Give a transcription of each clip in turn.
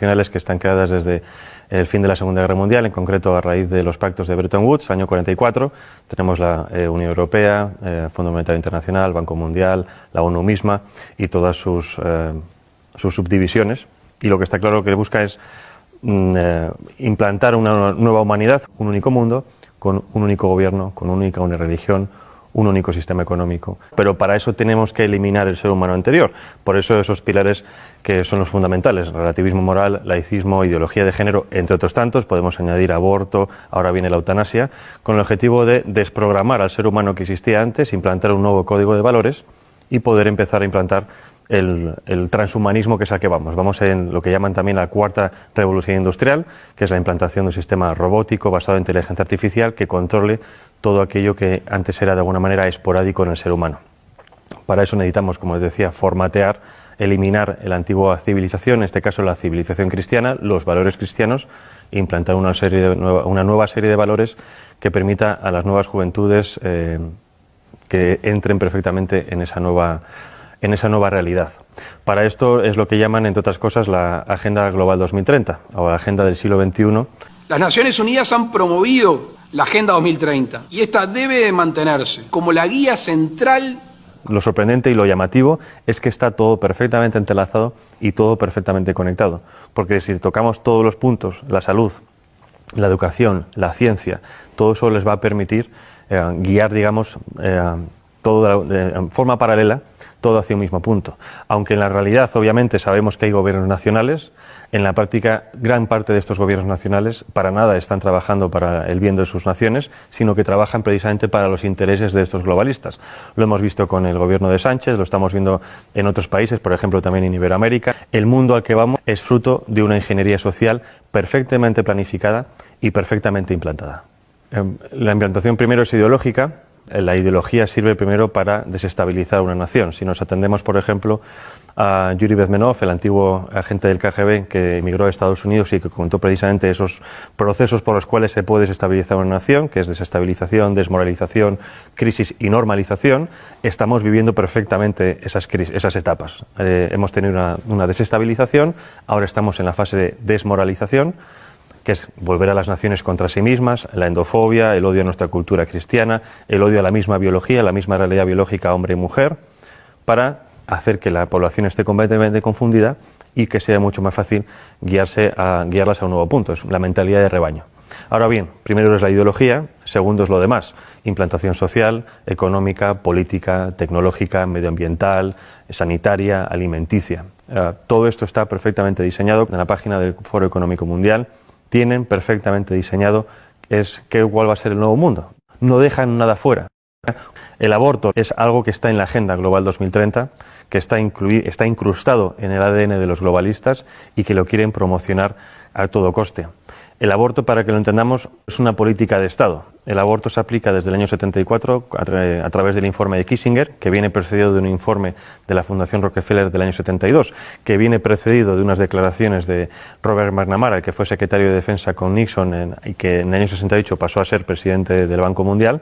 que están creadas desde el fin de la Segunda Guerra Mundial, en concreto a raíz de los pactos de Bretton Woods, año 44. Tenemos la Unión Europea, Fondo Monetario Internacional, Banco Mundial, la ONU misma y todas sus subdivisiones. Y lo que está claro que busca es implantar una nueva humanidad, un único mundo, con un único gobierno, con una única religión, un único sistema económico. Pero para eso tenemos que eliminar el ser humano anterior. Por eso esos pilares que son los fundamentales: relativismo moral, laicismo, ideología de género, entre otros tantos. Podemos añadir aborto, ahora viene la eutanasia, con el objetivo de desprogramar al ser humano que existía antes, implantar un nuevo código de valores y poder empezar a implantar el transhumanismo, que es al que vamos. Vamos en lo que llaman también la cuarta revolución industrial, que es la implantación de un sistema robótico basado en inteligencia artificial que controle todo aquello que antes era de alguna manera esporádico en el ser humano. Para eso necesitamos, como les decía, formatear, eliminar la antigua civilización, en este caso la civilización cristiana, los valores cristianos, e implantar una nueva serie de valores que permita a las nuevas juventudes que entren perfectamente en esa nueva realidad. Para esto es lo que llaman, entre otras cosas, la Agenda Global 2030 o la Agenda del siglo XXI. Las Naciones Unidas han promovido la Agenda 2030 y esta debe de mantenerse como la guía central. Lo sorprendente y lo llamativo es que está todo perfectamente entrelazado y todo perfectamente conectado, porque si tocamos todos los puntos, la salud, la educación, la ciencia, todo eso les va a permitir guiar, digamos, todo de forma paralela, todo hacia un mismo punto. Aunque en la realidad, obviamente, sabemos que hay gobiernos nacionales, en la práctica, gran parte de estos gobiernos nacionales para nada están trabajando para el bien de sus naciones, sino que trabajan precisamente para los intereses de estos globalistas. Lo hemos visto con el gobierno de Sánchez, lo estamos viendo en otros países, por ejemplo, también en Iberoamérica. El mundo al que vamos es fruto de una ingeniería social perfectamente planificada y perfectamente implantada. La implantación primero es ideológica. La ideología sirve primero para desestabilizar una nación. Si nos atendemos, por ejemplo, a Yuri Bezmenov, el antiguo agente del KGB que emigró a Estados Unidos y que contó precisamente esos procesos por los cuales se puede desestabilizar una nación, que es desestabilización, desmoralización, crisis y normalización, estamos viviendo perfectamente esas etapas. Hemos tenido una desestabilización, ahora estamos en la fase de desmoralización, que es volver a las naciones contra sí mismas, la endofobia, el odio a nuestra cultura cristiana, el odio a la misma biología, la misma realidad biológica hombre y mujer, para hacer que la población esté completamente confundida y que sea mucho más fácil guiarlas a un nuevo punto. Es la mentalidad de rebaño. Ahora bien, primero es la ideología, segundo es lo demás: implantación social, económica, política, tecnológica, medioambiental, sanitaria, alimenticia. Todo esto está perfectamente diseñado en la página del Foro Económico Mundial. Tienen perfectamente diseñado cuál va a ser el nuevo mundo. No dejan nada fuera. El aborto es algo que está en la Agenda Global 2030, que está incrustado en el ADN de los globalistas y que lo quieren promocionar a todo coste. El aborto, para que lo entendamos, es una política de Estado. El aborto se aplica desde el año 74 a través del informe de Kissinger, que viene precedido de un informe de la Fundación Rockefeller del año 72, que viene precedido de unas declaraciones de Robert McNamara, el que fue secretario de Defensa con Nixon y que en el año 68 pasó a ser presidente del Banco Mundial.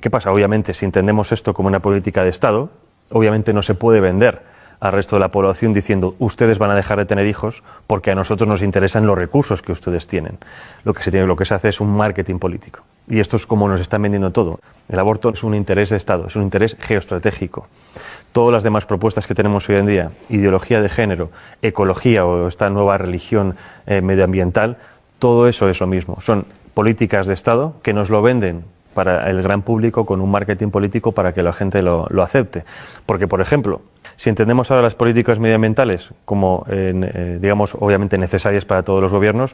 ¿Qué pasa? Obviamente, si entendemos esto como una política de Estado, obviamente no se puede vender al resto de la población diciendo: ustedes van a dejar de tener hijos porque a nosotros nos interesan los recursos que ustedes tienen. Lo que se hace es un marketing político. Y esto es como nos están vendiendo todo. El aborto es un interés de Estado, es un interés geoestratégico. Todas las demás propuestas que tenemos hoy en día, ideología de género, ecología o esta nueva religión medioambiental, todo eso es lo mismo. Son políticas de Estado que nos lo venden para el gran público con un marketing político para que la gente lo acepte. Porque, por ejemplo, si entendemos ahora las políticas medioambientales como, digamos, obviamente necesarias para todos los gobiernos,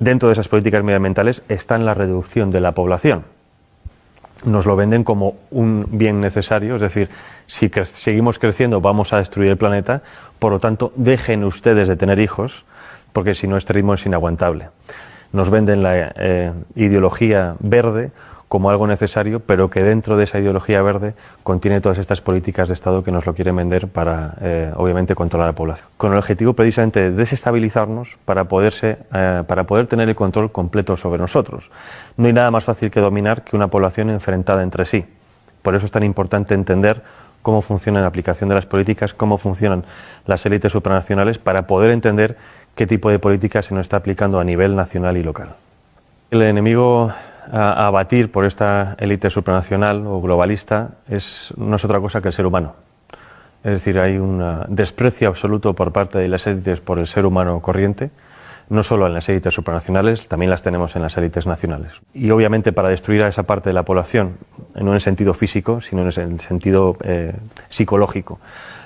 dentro de esas políticas medioambientales está la reducción de la población. Nos lo venden como un bien necesario, es decir, si seguimos creciendo vamos a destruir el planeta, por lo tanto dejen ustedes de tener hijos, porque si no este ritmo es inaguantable. Nos venden la ideología verde como algo necesario, pero que dentro de esa ideología verde contiene todas estas políticas de Estado que nos lo quieren vender para, obviamente, controlar a la población. Con el objetivo precisamente de desestabilizarnos para poder tener el control completo sobre nosotros. No hay nada más fácil que dominar que una población enfrentada entre sí. Por eso es tan importante entender cómo funciona la aplicación de las políticas, cómo funcionan las élites supranacionales, para poder entender qué tipo de política se nos está aplicando a nivel nacional y local. El enemigo a abatir por esta élite supranacional o globalista no es otra cosa que el ser humano. Es decir, hay un desprecio absoluto por parte de las élites por el ser humano corriente, no solo en las élites supranacionales, también las tenemos en las élites nacionales. Y obviamente para destruir a esa parte de la población, no en el sentido físico, sino en el sentido psicológico,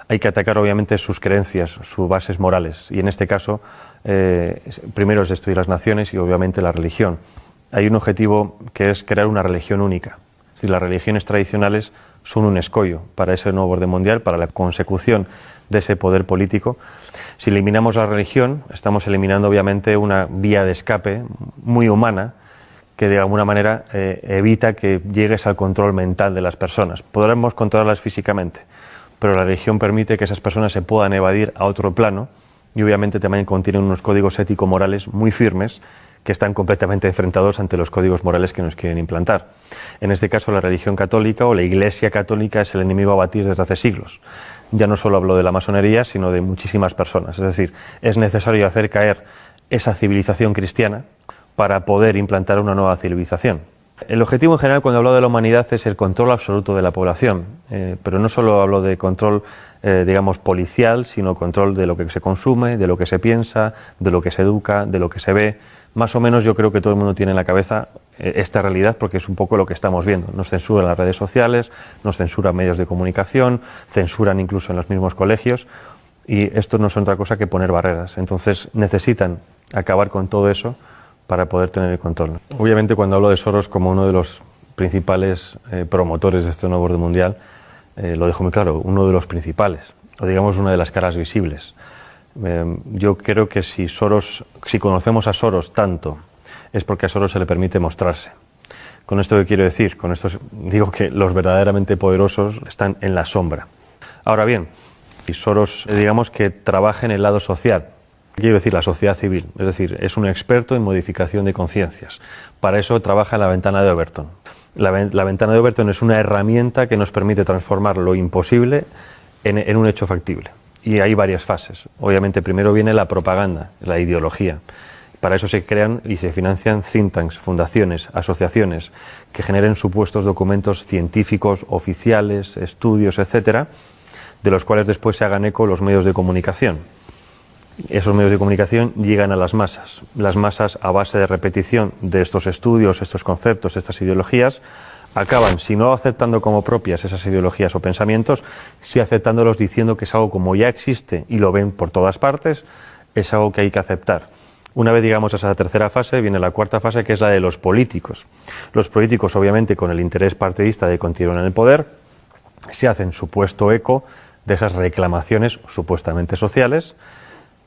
hay que atacar obviamente sus creencias, sus bases morales. Y en este caso, primero es destruir las naciones y obviamente la religión. Hay un objetivo que es crear una religión única. Es decir, las religiones tradicionales son un escollo para ese nuevo orden mundial, para la consecución de ese poder político. Si eliminamos la religión, estamos eliminando obviamente una vía de escape muy humana que de alguna manera evita que llegues al control mental de las personas. Podremos controlarlas físicamente, pero la religión permite que esas personas se puedan evadir a otro plano y obviamente también contienen unos códigos ético-morales muy firmes que están completamente enfrentados ante los códigos morales que nos quieren implantar. En este caso, la religión católica o la Iglesia católica es el enemigo a batir desde hace siglos. Ya no solo hablo de la masonería, sino de muchísimas personas. Es decir, es necesario hacer caer esa civilización cristiana para poder implantar una nueva civilización. El objetivo en general cuando hablo de la humanidad es el control absoluto de la población, pero no solo hablo de control, digamos, policial, sino control de lo que se consume, de lo que se piensa, de lo que se educa, de lo que se ve. Más o menos yo creo que todo el mundo tiene en la cabeza esta realidad porque es un poco lo que estamos viendo. Nos censuran las redes sociales, nos censuran medios de comunicación, censuran incluso en los mismos colegios y esto no es otra cosa que poner barreras. Entonces necesitan acabar con todo eso para poder tener el control. Obviamente cuando hablo de Soros como uno de los principales promotores de este nuevo orden mundial, lo dejo muy claro, uno de los principales, o digamos una de las caras visibles. Yo creo que si conocemos a Soros tanto, es porque a Soros se le permite mostrarse. ¿Con esto qué quiero decir? Con esto digo que los verdaderamente poderosos están en la sombra. Ahora bien, si Soros, digamos que trabaja en el lado social, quiero decir la sociedad civil, es decir, es un experto en modificación de conciencias. Para eso trabaja en la ventana de Overton. La ventana de Overton es una herramienta que nos permite transformar lo imposible en un hecho factible. Y hay varias fases. Obviamente primero viene la propaganda, la ideología. Para eso se crean y se financian think tanks, fundaciones, asociaciones que generen supuestos documentos científicos, oficiales, estudios, etcétera, de los cuales después se hagan eco los medios de comunicación. Esos medios de comunicación llegan a las masas a base de repetición de estos estudios, estos conceptos, estas ideologías, acaban, si no aceptando como propias esas ideologías o pensamientos, sí aceptándolos diciendo que es algo como ya existe y lo ven por todas partes, es algo que hay que aceptar. Una vez llegamos a esa tercera fase, viene la cuarta fase, que es la de los políticos. Los políticos, obviamente, con el interés partidista de continuar en el poder, se hacen supuesto eco de esas reclamaciones supuestamente sociales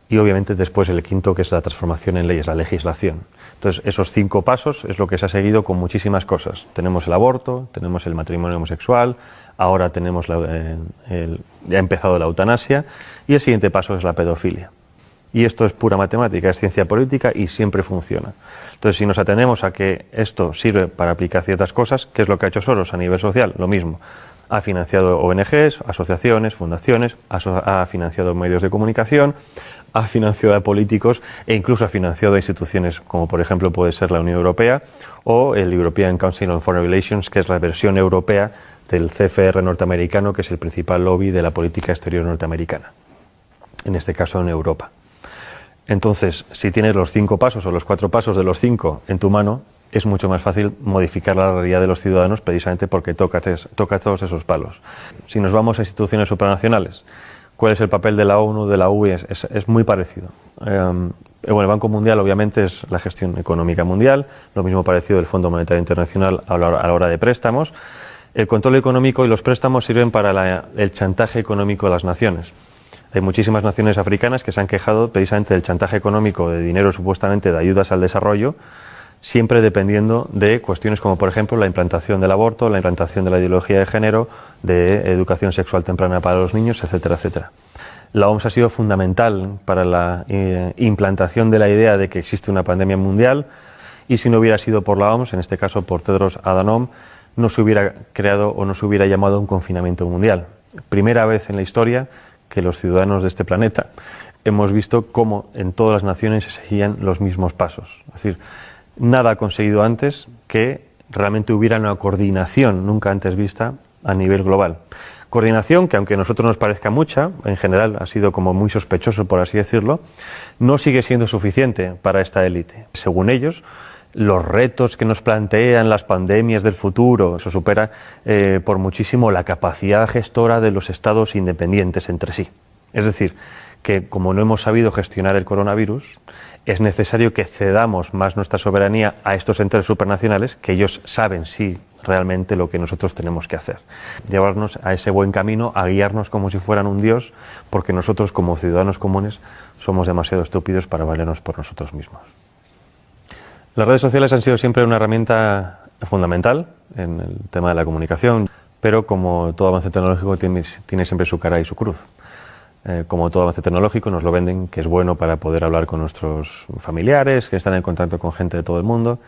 y, obviamente, después el quinto, que es la transformación en leyes, la legislación. Entonces, esos 5 pasos es lo que se ha seguido con muchísimas cosas. Tenemos el aborto, tenemos el matrimonio homosexual, ahora tenemos ya ha empezado la eutanasia y el siguiente paso es la pedofilia. Y esto es pura matemática, es ciencia política y siempre funciona. Entonces, si nos atenemos a que esto sirve para aplicar ciertas cosas, ¿qué es lo que ha hecho Soros a nivel social? Lo mismo. Ha financiado ONGs, asociaciones, fundaciones, ha financiado medios de comunicación, ha financiado a políticos e incluso ha financiado a instituciones como por ejemplo puede ser la Unión Europea o el European Council on Foreign Relations, que es la versión europea del CFR norteamericano, que es el principal lobby de la política exterior norteamericana, en este caso en Europa. Entonces, si tienes los 5 pasos o los 4 pasos de los 5 en tu mano, es mucho más fácil modificar la realidad de los ciudadanos precisamente porque toca todos esos palos. Si nos vamos a instituciones supranacionales, ¿cuál es el papel de la ONU, de la UE? Es muy parecido. Bueno, el Banco Mundial obviamente es la gestión económica mundial, lo mismo parecido del Fondo Monetario Internacional a la hora de préstamos. El control económico y los préstamos sirven para el chantaje económico de las naciones. Hay muchísimas naciones africanas que se han quejado precisamente del chantaje económico de dinero supuestamente de ayudas al desarrollo, siempre dependiendo de cuestiones como por ejemplo la implantación del aborto, la implantación de la ideología de género, de educación sexual temprana para los niños, etcétera, etcétera. La OMS ha sido fundamental para la implantación de la idea de que existe una pandemia mundial y si no hubiera sido por la OMS, en este caso por Tedros Adhanom, no se hubiera creado o no se hubiera llamado un confinamiento mundial. Primera vez en la historia que los ciudadanos de este planeta hemos visto cómo en todas las naciones se seguían los mismos pasos. Es decir, nada ha conseguido antes que realmente hubiera una coordinación nunca antes vista a nivel global. Coordinación que, aunque a nosotros nos parezca mucha, en general ha sido como muy sospechoso, por así decirlo, no sigue siendo suficiente para esta élite. Según ellos, los retos que nos plantean las pandemias del futuro, eso supera por muchísimo la capacidad gestora de los estados independientes entre sí. Es decir, que como no hemos sabido gestionar el coronavirus, es necesario que cedamos más nuestra soberanía a estos entes supranacionales, que ellos saben sí realmente lo que nosotros tenemos que hacer. Llevarnos a ese buen camino, a guiarnos como si fueran un dios, porque nosotros como ciudadanos comunes somos demasiado estúpidos para valernos por nosotros mismos. Las redes sociales han sido siempre una herramienta fundamental en el tema de la comunicación, pero como todo avance tecnológico tiene siempre su cara y su cruz. Como todo avance tecnológico nos lo venden que es bueno para poder hablar con nuestros familiares, que están en contacto con gente de todo el mundo,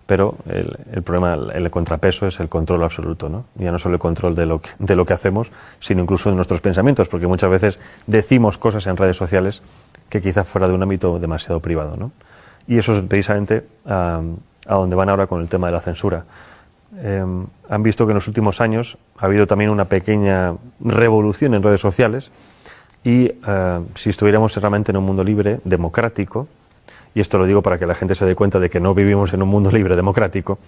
pero el problema, el contrapeso es el control absoluto, ¿no? Ya no solo el control de lo que hacemos, sino incluso de nuestros pensamientos, porque muchas veces decimos cosas en redes sociales que quizás fuera de un ámbito demasiado privado, ¿no? Y eso es precisamente a donde van ahora con el tema de la censura. Han visto que en los últimos años ha habido también una pequeña revolución en redes sociales y si estuviéramos realmente en un mundo libre, democrático, y esto lo digo para que la gente se dé cuenta de que no vivimos en un mundo libre democrático,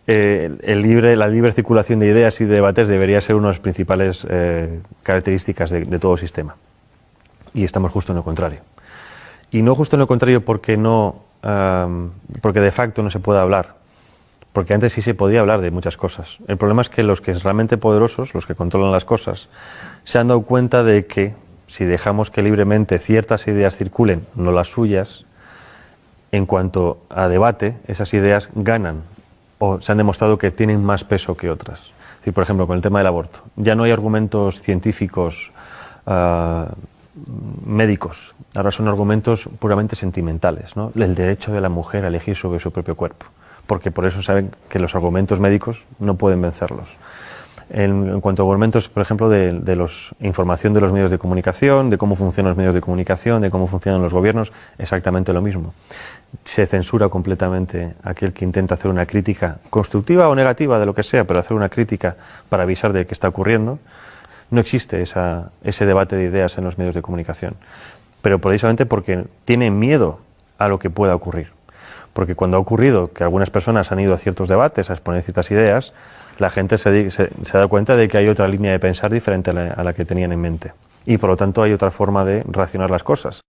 la libre circulación de ideas y de debates debería ser una de las principales características de todo sistema. Y estamos justo en lo contrario. Y no justo en lo contrario porque de facto no se puede hablar, porque antes sí se podía hablar de muchas cosas. El problema es que los que son realmente poderosos, los que controlan las cosas, se han dado cuenta de que si dejamos que libremente ciertas ideas circulen, no las suyas, en cuanto a debate, esas ideas ganan o se han demostrado que tienen más peso que otras. Es decir, por ejemplo, con el tema del aborto, ya no hay argumentos científicos médicos, ahora son argumentos puramente sentimentales, ¿no? El derecho de la mujer a elegir sobre su propio cuerpo, porque por eso saben que los argumentos médicos no pueden vencerlos. En cuanto a argumentos, por ejemplo, de información de los medios de comunicación, de cómo funcionan los medios de comunicación, de cómo funcionan los gobiernos, exactamente lo mismo. Se censura completamente a aquel que intenta hacer una crítica constructiva o negativa de lo que sea, pero hacer una crítica para avisar de qué está ocurriendo. No existe ese debate de ideas en los medios de comunicación, pero precisamente porque tienen miedo a lo que pueda ocurrir. Porque cuando ha ocurrido que algunas personas han ido a ciertos debates a exponer ciertas ideas, la gente se da cuenta de que hay otra línea de pensar diferente a la que tenían en mente. Y por lo tanto hay otra forma de racionar las cosas.